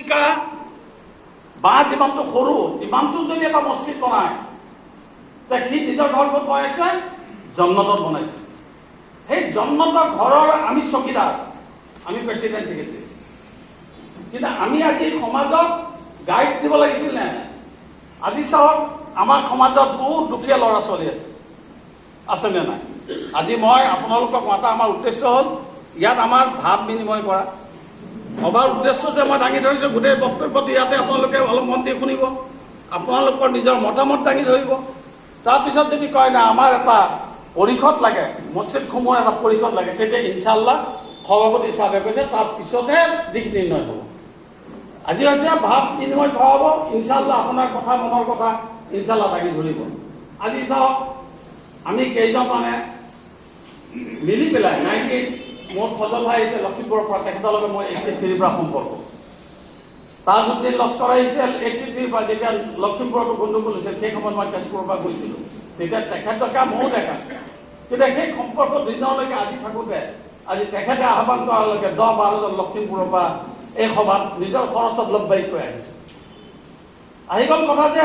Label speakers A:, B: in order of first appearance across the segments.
A: শিক্ষা বা যিমানটো সৰু ইমানটো যদি এটা মছজিদ বনায় সি নিজৰ ঘৰ ক'ত বনাইছে? জন্নতত বনাইছে। সেই জন্নতৰ ঘৰৰ আমি চকীদাৰ, আমি প্ৰেচিডেণ্ট ছেক্ৰেটাৰী। কিন্তু আমি আজি সমাজক গাইড দিব লাগিছিল নে? আজি চাওক, আমাৰ সমাজত বহুত দুখীয়া ল'ৰা ছোৱালী আছেনে নাই? আজি মই আপোনালোকক মাতা আমাৰ উদ্দেশ্য হ'ল ইয়াত আমাৰ ভাৱ বিনিময় কৰা। সভাৰ উদ্দেশ্য যে মই দাঙি ধৰিছোঁ, গোটেই বক্তব্যটো ইয়াতে আপোনালোকে অলপ মন দি শুনিব, আপোনালোকৰ নিজৰ মতামত দাঙি ধৰিব। তাৰপিছত যদি কয় না আমাৰ এটা পৰিষদ লাগে, মছজিদসমূহৰ এটা পৰিষদ লাগে, তেতিয়া ইনশাআল্লাহ সভাপতি চাহাবে কৈছে তাৰ পিছতহে দিশ নিৰ্ণয় হ'ব। আজি হৈছে ভাৱ বিনিময় কৰা হ'ব, ইনশাআল্লাহ আপোনাৰ কথা মনৰ কথা ইনশাআল্লাহ দাঙি ধৰিব। আজি চাওক, আমি কেইজন মানে মিলি পেলাই 90 মোৰ ফজল ভাই আহিছে লখিমপুৰৰ পৰা, তেখেতৰ লগত মই 83 পৰা সম্পৰ্ক। তাজউদ্দিন লস্কৰ আহিছে 83 পৰা, যেতিয়া লখিমপুৰতো গণ্ডগোল হৈছিল সেই সময়ত মই তেজপুৰৰ পৰা গৈছিলোঁ, তেতিয়া তেখেত দেখা ময়ো দেখা। কিন্তু সেই সম্পৰ্ক দিনলৈকে আজি থাকোঁতে আজি তেখেতে আহ্বান কৰালৈকে 10-12জন লখিমপুৰৰ পৰা এই সভাত নিজৰ খৰচত লব্বাই কৈ আহিছে। আহি গ'ল কথা যে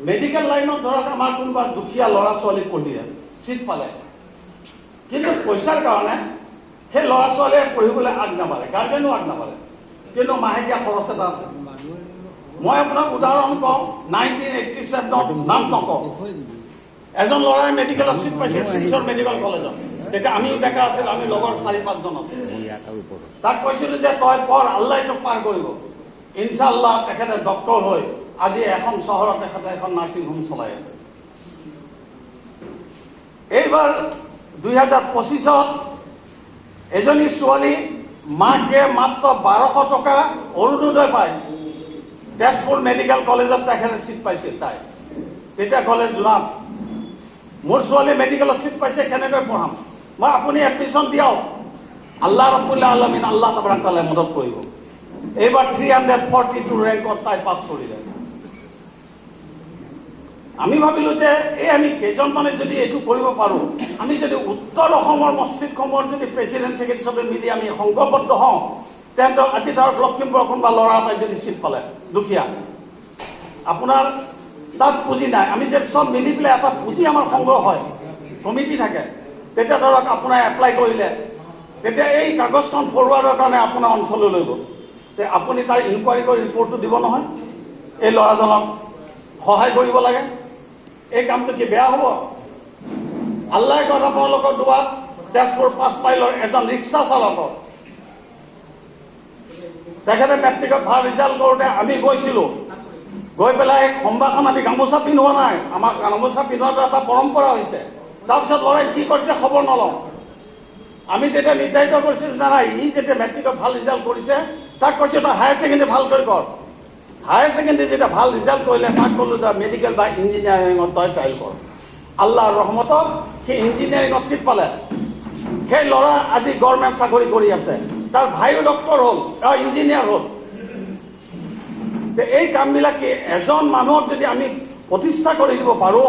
A: মেডিকেল লাইনত ধৰক আমাৰ কোনোবা দুখীয়া ল'ৰা ছোৱালী পঢ়িলে, চিট পালে, কিন্তু পইচাৰ কাৰণে সেই ল'ৰা ছোৱালীয়ে পঢ়িবলৈ আগ নাবাঢ়ে, গাৰ্জেনো আগ নাবাঢ়ে, কিন্তু মাহেকীয়া খৰচ এটা আছে। মই আপোনাক উদাহৰণ কওঁ, 1987ত নাম নকওঁ, এজন ল'ৰাই মেডিকেলত চিট পাইছে শিলচৰ মেডিকেল কলেজত। তেতিয়া আমিও ডেকা আছিল, আমি লগৰ 4-5জন আছিল। তাক কৈছিলোঁ যে তই পঢ়, আল্লাই তোক পাৰ কৰিব। ইনশাআল্লাহ তেখেতে ডক্টৰ হৈ আজি এখন চহৰত তেখেতে এখন নাৰ্ছিং হোম চলাই আছে। এইবাৰ 2025ত এজনী ছোৱালী মাকে মাত্ৰ 1200 টকা অৰুণোদয় পায়, তেজপুৰ মেডিকেল কলেজত তেখেতে চিট পাইছিল। তাই তেতিয়া ক'লে জনাব মোৰ ছোৱালী মেডিকেলত চিট পাইছে, কেনেকৈ পঢ়াম? মই আপুনি এডমিশ্যন দিয়ক, আল্লাহ ৰাব্বুল আলামিন আল্লাহ তাবাৰাক তাআলাই মদত কৰিব। এইবাৰ 342 ৰেংকত তাই পাছ কৰিলে। আমি ভাবিলোঁ যে এই আমি কেইজনমানে যদি এইটো কৰিব পাৰোঁ, আমি যদি উত্তৰ অসমৰ মছজিদসমূহৰ যদি প্ৰেচিডেণ্ট ছেক্ৰেটাৰী চবে মিলি আমি সংঘবদ্ধ হওঁ, তেন্তে আজি ধৰক লখিমপুৰৰ কোনোবা ল'ৰা এটাই যদি চিট পালে দুখীয়া, আপোনাৰ তাত পুঁজি নাই, আমি যদি চব মিলি পেলাই এটা পুঁজি আমাৰ সংগ্ৰহ হয়, কমিটি থাকে, তেতিয়া ধৰক আপোনাৰ এপ্লাই কৰিলে, তেতিয়া এই কাগজখন ফৰৱাৰ্ডৰ কাৰণে আপোনাৰ অঞ্চললৈ গ'ল, তে আপুনি তাৰ ইনকুৱাৰী কৰি ৰিপৰ্টটো দিব নহয়, এই ল'ৰাজনক সহায় কৰিব লাগে। এই কামটো কি বেয়া হ'ব? আল্লাহ কথা আপোনালোকৰ দুৱাত তেজপুৰ 5 মাইলৰ এজন ৰিক্সা চালকৰ, তেখেতে মেট্ৰিকত ভাল ৰিজাল্ট কৰোঁতে আমি গৈছিলোঁ, গৈ পেলাই সম্ভাষণ আমি গামোচা পিন্ধোৱা নাই, আমাৰ গামোচা পিন্ধোৱাটো এটা পৰম্পৰা হৈছে। তাৰপিছত ল'ৰাই কি কৰিছে খবৰ নলওঁ। আমি তেতিয়া নিৰ্ধাৰিত কৰিছিলোঁ নাই, ই যেতিয়া মেট্ৰিকত ভাল ৰিজাল্ট কৰিছে তাক কৈছোঁ তই হায়াৰ ছেকেণ্ডেৰী ভালকৈ কৰ। হায়াৰ ছেকেণ্ডেৰী যেতিয়া ভাল ৰিজাল্ট কৰিলে তাক ক'লোঁ তই মেডিকেল বা ইঞ্জিনিয়াৰিঙত তই ট্ৰাইল কৰ। আল্লাহৰ ৰহমতত সি ইঞ্জিনিয়াৰিঙত চিট পালে। সেই ল'ৰা আজি গভৰ্ণমেণ্ট চাকৰি কৰি আছে, তাৰ ভাইও ডক্টৰ হ'ল, ইঞ্জিনিয়াৰ হ'ল। এই কামবিলাক কি এজন মানুহক যদি আমি প্ৰতিষ্ঠা কৰি দিব পাৰোঁ,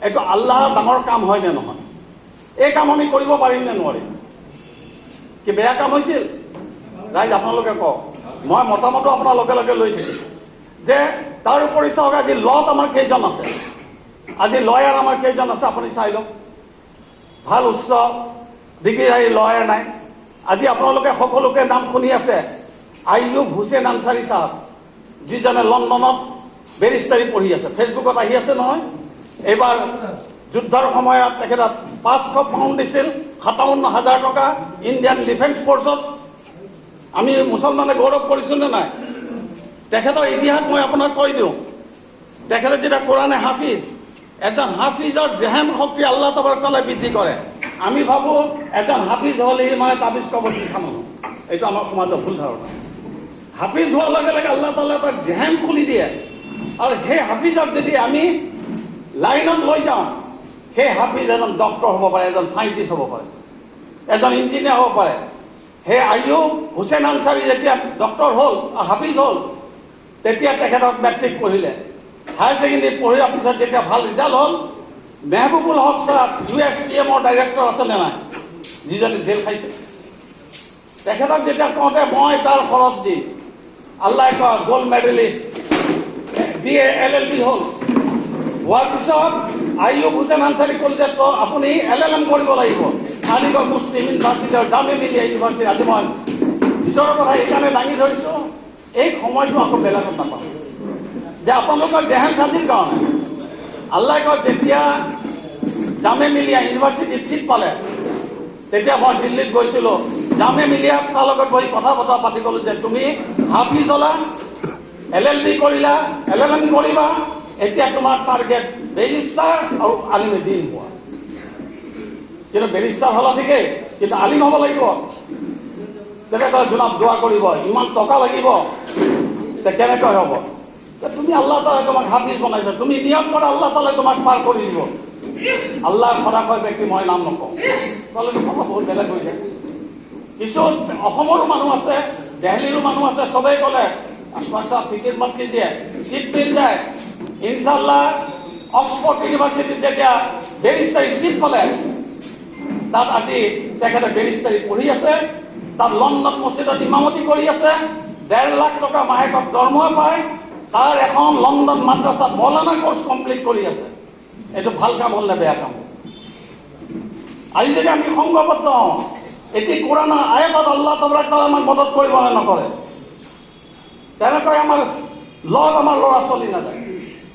A: এইটো আল্লাহ ডাঙৰ কাম হয় নে নহয়? এই কাম আমি কৰিব পাৰিম নে নোৱাৰিম? কি বেয়া কাম হৈছিল? ৰাইজ আপোনালোকে কওক, মই মতামতো আপোনাৰ লগে লগে লৈ থাকিম যে তাৰ উপৰি চাওক আজি ল'ত আমাৰ কেইজন আছে, আজি লয়াৰ আমাৰ কেইজন আছে আপুনি চাই লওক। ভাল উচ্চ ডিগ্ৰীধাৰী লয়াৰ নাই। আজি আপোনালোকে সকলোকে নাম শুনি আছে, আইয়ুব হুছেইন আনচাৰী চাহাব, যিজনে লণ্ডনত বেৰিষ্টাৰী পঢ়ি আছে, ফেচবুকত আহি আছে নহয়। এইবাৰ যুদ্ধৰ সময়ত তেখেতে 500 পাউণ্ড দিছিল, 57,000 টকা ইণ্ডিয়ান ডিফেন্স ফ'ৰ্চত। আমি মুছলমানে গৌৰৱ কৰিছোঁ নে নাই? তেখেতৰ ইতিহাস মই আপোনাক কৈ দিওঁ। তেখেতে যেতিয়া কোৰাণে হাফিজ, এজন হাফিজৰ জেহেন শক্তি আল্লাহ তাবাৰাক তাআলাই বৃদ্ধি কৰে। আমি ভাবোঁ এজন হাফিজ হ'লেই মানে তাবিজ কবজ লিখা মানুহ, এইটো আমাৰ সমাজৰ ভুল ধাৰণা। হাফিজ হোৱাৰ লগে লগে আল্লাহ তাআলাই তাৰ জেহেন খুলি দিয়ে, আৰু সেই হাফিজক যদি আমি লাইনত লৈ যাওঁ, সেই হাফিজ এজন ডক্টৰ হ'ব পাৰে, এজন চাইণ্টিষ্ট হ'ব পাৰে, এজন ইঞ্জিনিয়াৰ হ'ব পাৰে। সেই আইয়ুব হুছেইন আনচাৰী যেতিয়া ডক্টৰ হ'ল, হাফিজ হ'ল, তেতিয়া তেখেতক মেট্ৰিক পঢ়িলে। হায়াৰ ছেকেণ্ডেৰী পঢ়াৰ পিছত যেতিয়া ভাল ৰিজাল্ট হ'ল, মেহবুবুল হক ছাৰ USPMৰ ডাইৰেক্টৰ আছে নে নাই, যিজনে জেল খাইছে, তেখেতক যেতিয়া কওঁতে মই তাৰ খৰচ দিম, আল্লাহ কয় গোল্ড মেডেলিষ্ট BA LLB হ'ল হোৱাৰ পিছত আইয়ুব হুছেইন আনচাৰী কলেজত আপুনি LLM কৰিব লাগিব আলিগড় মুছলিম ইউনিভাৰ্চিটিৰ জামে মিলিয়া ইউনিভাৰ্চিটি। আজি মই ভিতৰৰ কথা এইকাৰণে দাঙি ধৰিছোঁ, এই সময়টো আকৌ বেলেগত নাপাওঁ যে আপোনালোকৰ জেহেন চাতিৰ কাৰণে আল্লাহ কয় যেতিয়া জামে মিলিয়া ইউনিভাৰ্চিটিত চিট পালে তেতিয়া মই দিল্লীত গৈছিলোঁ। জামে মিলিয়াত তাৰ লগত বহি কথা বতৰা পাতি ক'লোঁ যে তুমি হাফিজ হ'লা, LLB কৰিলা, LLM কৰিবা, এতিয়া তোমাৰ টাৰ্গেট বেৰিষ্টাৰ আৰু আলিমে দিন হোৱা। কিন্তু বেৰিষ্টাৰ হ'লা ঠিকেই, কিন্তু আলিম হ'ব লাগিব। তেনেকৈ জনাব দোৱা কৰিব, ইমান টকা লাগিব, কেনেকৈ হ'ব? তুমি আল্লাহ তাআলাই তোমাক হাফিজ বনাইছে, তুমি নিয়ম কৰা আল্লাহ তাআলাই তোমাক পাৰ কৰি দিব। আল্লাহ সদাশয় ব্যক্তি মই নাম নকওঁ, ক'লে কথা বহুত বেলেগ হৈ যায়। কিছু অসমৰো মানুহ আছে, দেহলিৰো মানুহ আছে, চবেই ক'লে ফিকিৰ মত কিজিয়ে চিট মিল যায়। ইনশাল্লাহ অক্সফৰ্ড ইউনিভাৰ্চিটিত যেতিয়া বেৰিষ্টাৰী চিট পালে, তাত আজি তেখেতে বেৰিষ্টাৰী পঢ়ি আছে, তাত লণ্ডন মছজিদত ইমামতি কৰি আছে, 1.5 লাখ টকা মাহেকত দৰমহা পায়, তাৰ এখন লণ্ডন মাদ্ৰাছাত মৌলানা কোৰ্চ কমপ্লিট কৰি আছে। এইটো ভাল কাম হ'ল নে বেয়া কাম? আজি যদি আমি সংঘবদ্ধ হওঁ, এটি কোৰাণৰ আয়াতত আল্লাহ তাবাৰাক তাআলা আমাক মদত কৰিব নে নকৰে? তেনেকৈ আমাৰ লগত আমাৰ ল'ৰা ছোৱালী নাযায়।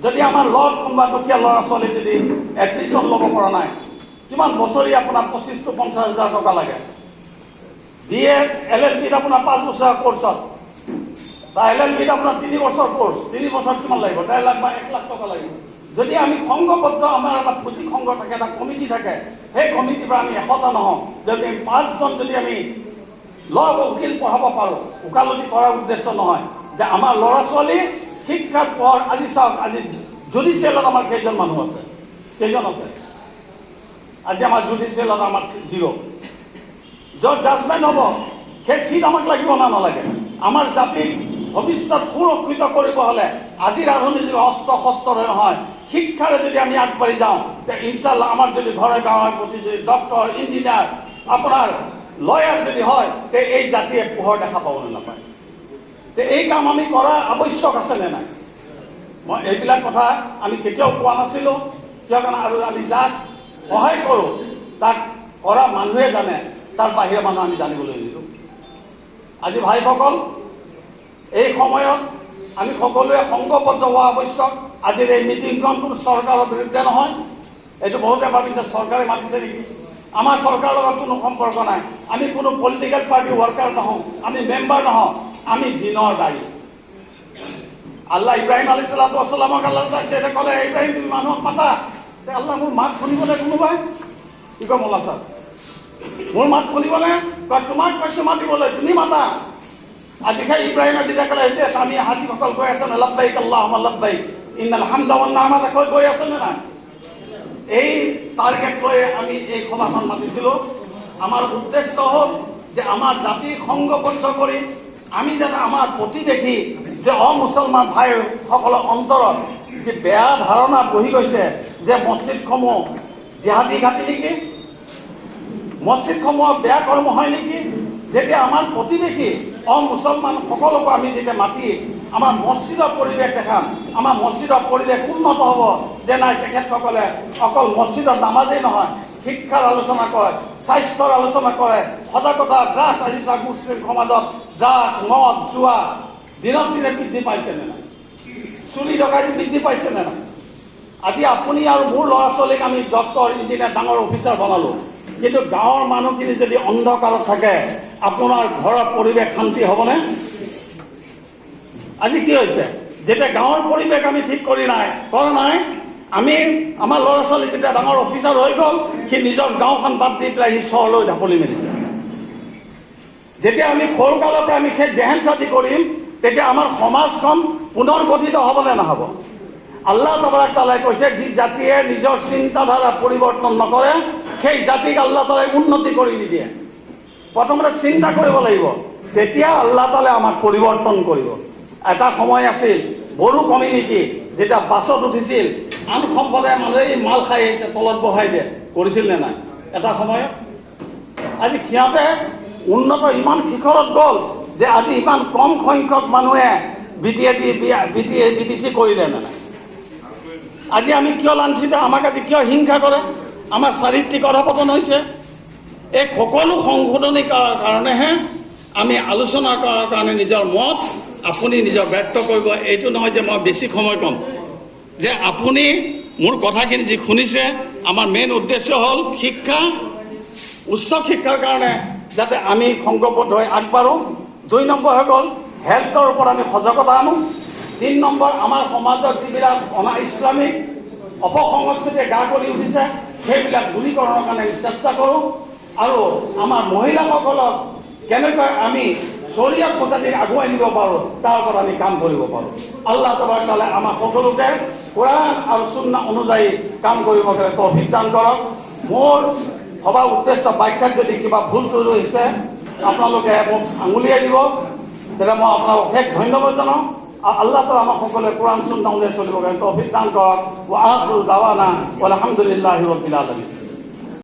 A: যদি আমাৰ লগত কোনোবা দুখীয়া ল'ৰা ছোৱালী যদি এডমিশ্যন ল'ব পৰা নাই, কিমান বছৰি আপোনাৰ 25 to 50 হাজাৰ টকা লাগে। BA LLBত আপোনাৰ 5 বছৰীয়া কোৰ্চত বা LLBত আপোনাৰ 3 বছৰ কোৰ্চ, 3 বছৰ কিমান লাগিব? 1.5 লাখ বা 1 লাখ টকা লাগিব। যদি আমি সংঘবদ্ধ, আমাৰ এটা পুঁজি সংঘ থাকে, এটা কমিটি থাকে, সেই কমিটিৰ পৰা আমি 100টা নহওঁ, যদি আমি 5জন যদি আমি উকিল পঢ়াব পাৰোঁ, ওকালতি কৰাৰ উদ্দেশ্য নহয় যে আমাৰ ল'ৰা ছোৱালী শিক্ষাৰ পঢ়। আজি চাওক, আজি জুডিচিয়েলত আমাৰ কেইজন মানুহ আছে? কেইজন আছে? আজি আমাৰ জুডিচিয়েলত আমাৰ 0। য'ত জাজমেণ্ট হ'ব সেই চিট আমাক লাগিব না নালাগে? আমাৰ জাতিক ভৱিষ্যত সুৰক্ষিত কৰিব হ'লে আজিৰ আধুনিক অস্ত্ৰ শস্ত্ৰৰে নহয়, শিক্ষাৰে যদি আমি আগবাঢ়ি যাওঁ, ইনশাল্লাহ আমাৰ যদি ঘৰে গাঁৱৰ প্ৰতি যদি ডক্টৰ, ইঞ্জিনিয়াৰ, আপোনাৰ লয়াৰ যদি হয়, তে এই জাতিয়ে পোহৰ দেখা পাবলৈ নাপায়। তে এই কাম আমি কৰা আৱশ্যক আছে নে নাই? মই এইবিলাক কথা আমি কেতিয়াও কোৱা নাছিলোঁ, কিয় কাৰণে আৰু আমি যাক সহায় কৰোঁ তাক কৰা মানুহে জানে, তাৰ বাহিৰে মানুহ আমি জানিবলৈ নিদিওঁ। আজি ভাইসকল, এই সময়ত আমি সকলোৱে সংঘবদ্ধ হোৱা আৱশ্যক। আজিৰ এই মিটিংখন কোনো চৰকাৰৰ বিৰুদ্ধে নহয়। এইটো বহুতে ভাবিছে চৰকাৰে মাতিছে নেকি। আমাৰ চৰকাৰৰ লগত কোনো সম্পৰ্ক নাই। আমি কোনো পলিটিকেল পাৰ্টি ৱৰ্কাৰ নহওঁ, আমি মেম্বাৰ নহওঁ, আমি দিনৰ দায়ী। আল্লাহ ইব্ৰাহিম আলাইহিছ সালামক আল্লাহ ক'লে, ইব্ৰাহিম তুমি মানুহক মাতা। আল্লাহ মোৰ মাত শুনিবলৈ কোনোবাই? কি কয় মোল্লা ছাৰ, মোৰ মাত শুনিবলৈ? কয় তোমাক কৈছো মাতিবলৈ, তুমি মাতা। আজি সেই ইব্ৰাহিমে যেতিয়া ক'লে, এতিয়া আমি হাতীসকল গৈ আছে নে? লাব্বাইক আল্লাহুম্মা লাব্বাইক ইন্নাল হামদা ওয়ান নি'মাতা গৈ আছে নে নাই? এই টাৰ্গেট লৈ আমি এই সভাখন মাতিছিলোঁ। আমাৰ উদ্দেশ্য হ'ল যে আমাৰ জাতিক সংঘবদ্ধ কৰি আমি যাতে আমাৰ প্ৰতিবেশী যে অমুছলমান ভাইসকলৰ অন্তৰত যে বেয়া ধাৰণা বহি গৈছে যে মছজিদসমূহ জিহাদী ঘাটি নেকি, মছজিদসমূহৰ বেয়া কৰ্ম হয় নেকি, যেতিয়া আমাৰ প্ৰতিবেশী অমুছলমান সকলোকো আমি যেতিয়া মাতি আমাৰ মছজিদৰ পৰিৱেশ দেখাম, আমাৰ মছজিদৰ পৰিৱেশ উন্নত হ'ব। যে নাই, তেখেতসকলে অকল মছজিদৰ নামাজেই নহয়, শিক্ষাৰ আলোচনা কৰে, স্বাস্থ্যৰ আলোচনা কৰে, সজাগতা, ড্ৰাগছ। আজি চাওক মুছলিম সমাজত ড্ৰাগছ, মদ, জুৱা দিনক দিনে বৃদ্ধি পাইছে নে নাই? চুৰি ডকাইতি বৃদ্ধি পাইছে নে নাই? আজি আপুনি আৰু মোৰ ল'ৰা ছোৱালীক আমি ডক্টৰ, ইঞ্জিনিয়াৰ, ডাঙৰ অফিচাৰ বনালোঁ, কিন্তু গাঁৱৰ মানুহখিনি যদি অন্ধকাৰত থাকে, আপোনাৰ ঘৰৰ পৰিৱেশ শান্তি হ'বনে? আজি কি হৈছে, যেতিয়া গাঁৱৰ পৰিৱেশ আমি ঠিক কৰা নাই, আমি আমাৰ ল'ৰা ছোৱালী যেতিয়া ডাঙৰ অফিচাৰ হৈ গ'ল, সি নিজৰ গাঁওখন বাদ দি পেলাই সি চহৰলৈ ঢাপলি মেলিছে। যেতিয়া আমি সৰুকালৰ পৰা আমি সেই জেহেন চাতি কৰিম, তেতিয়া আমাৰ সমাজখন পুনৰ গঠিত হ'বনে নহ'ব? আল্লাহ তাবাৰাক তাআলাই কৈছে, যি জাতিয়ে নিজৰ চিন্তাধাৰা পৰিৱৰ্তন নকৰে সেই জাতিক আল্লাহ তাআলাই উন্নতি কৰি নিদিয়ে। প্ৰথমতে চিন্তা কৰিব লাগিব, তেতিয়া আল্লাহ তাআলাই আমাক পৰিৱৰ্তন কৰিব। এটা সময় আছিল বড়ো কমিউনিটি যেতিয়া বাছত উঠিছিল, আন সম্প্ৰদায়ৰ মানুহে মাল খাই আহিছে তলত বহাই দিয়ে, কৰিছিল নে নাই এটা সময়ত? আজি সিহঁতে উন্নত ইমান শিখৰত গ'ল যে আজি ইমান কম সংখ্যক মানুহে BTC কৰিলে নে নাই? আজি আমি কিয় লাঞ্ছিত? আমাক আজি কিয় হিংসা কৰে? আমাৰ চাৰিত্ৰিক অধপতন হৈছে। এই সকলো সংশোধনী কৰাৰ কাৰণেহে আমি আলোচনা কৰাৰ কাৰণে নিজৰ মত আপুনি নিজৰ ব্যক্ত কৰিব। এইটো নহয় যে মই বেছি সময় কম, যে আপুনি মোৰ কথাখিনি যি শুনিছে, আমাৰ মেইন উদ্দেশ্য হ'ল শিক্ষা, উচ্চ শিক্ষাৰ কাৰণে যাতে আমি সংঘবদ্ধ হৈ আগবাঢ়োঁ। 2 নম্বৰ হৈ গ'ল হেল্থৰ ওপৰত আমি সজাগতা আনো। 3 নম্বৰ আমাৰ সমাজত যিবিলাক অনা ইছলামিক অপসংস্কৃতিয়ে গা কৰি উঠিছে সেইবিলাক দূৰীকৰণৰ কাৰণে চেষ্টা কৰোঁ। আৰু আমাৰ মহিলাসকলক কেনেকৈ আমি শৰীয়ত মোতাবিক আগুৱাই নিব পাৰোঁ তাৰ ওপৰত আমি কাম কৰিব পাৰোঁ। আল্লাহ তাবাৰক তাআলা আমাৰ সকলোকে কোৰআন আৰু সুন্নাহ অনুযায়ী কাম কৰিবলৈ তৌফিক দান কৰক। মোৰ সভা উদ্দেশ্য ব্যাখ্যাত যদি কিবা ভুল ত্ৰুটি হৈছে আপোনালোকে মোক আঙুলিয়াই দিব, তেতিয়া মই আপোনালোকক অশেষ ধন্যবাদ জনাওঁ। আল্লাহ তাআলা আমাক সকলোৱে কোৰআন সুন্নাহ অনুযায়ী চলিবৰ কাৰণে তৌফিক দান কৰক। ওয়া আখিৰু দাৱানা আলহামদুলিল্লাহি ৰাব্বিল আলামিন।